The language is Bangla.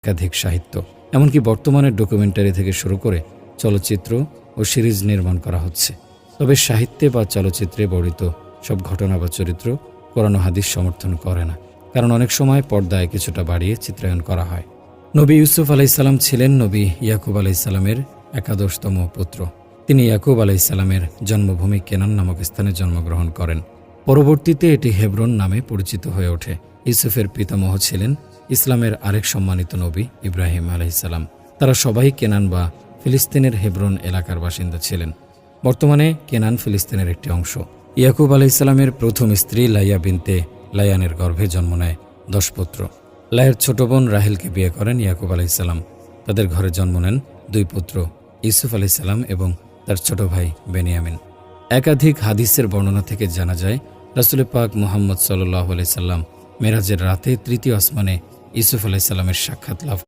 একাধিক সাহিত্য, এমনকি বর্তমানে ডকুমেন্টারি থেকে শুরু করে চলচ্চিত্র ও সিরিজ নির্মাণ করা হচ্ছে। তবে সাহিত্যে বা চলচ্চিত্রে বর্ণিত সব ঘটনা বা চরিত্র কোরআন ও হাদিস সমর্থন করে না, কারণ অনেক সময় পর্দায় কিছুটা বাড়িয়ে চিত্রায়ন করা হয়। নবী ইউসুফ আলাইসাল্লাম ছিলেন নবী ইয়াকুব আলাইসাল্লামের একাদশতম পুত্র। তিনি ইয়াকুব আলাইসাল্লামের জন্মভূমি কেনান নামক স্থানে জন্মগ্রহণ করেন। পরবর্তীতে এটি হেব্রন নামে পরিচিত হয়ে ওঠে। ইউসুফের পিতামহ ছিলেন ইসলামের আরেক সম্মানিত নবী ইব্রাহিম আলাইসাল্লাম। তারা সবাই কেনান বা ফিলিস্তিনের হেব্রন এলাকার বাসিন্দা ছিলেন। বর্তমানে কেনান ফিলিস্তিনের একটি অংশ। ইয়াকুব আলাইসাল্লামের প্রথম স্ত্রী লাইয়া বিনতে লায়ানের গর্ভে জন্ম নেয় 10 পুত্র। লায়ের ছোট বোন রাহেলকে বিয়ে করেন ইয়াকুব আলাইসাল্লাম। তাদের ঘরে জন্ম নেন 2 পুত্র, ইউসুফ আলাইসাল্লাম এবং তার ছোট ভাই বেনিয়ামিন। একাধিক হাদিসের বর্ণনা থেকে জানা যায়, রাসূল পাক মুহাম্মদ সাল্লাল্লাহু আলাইহি সাল্লাম মেরাজের রাতে 3য় আসমানে ইউসুফ আলাইসাল্লামের সাক্ষাৎ লাভ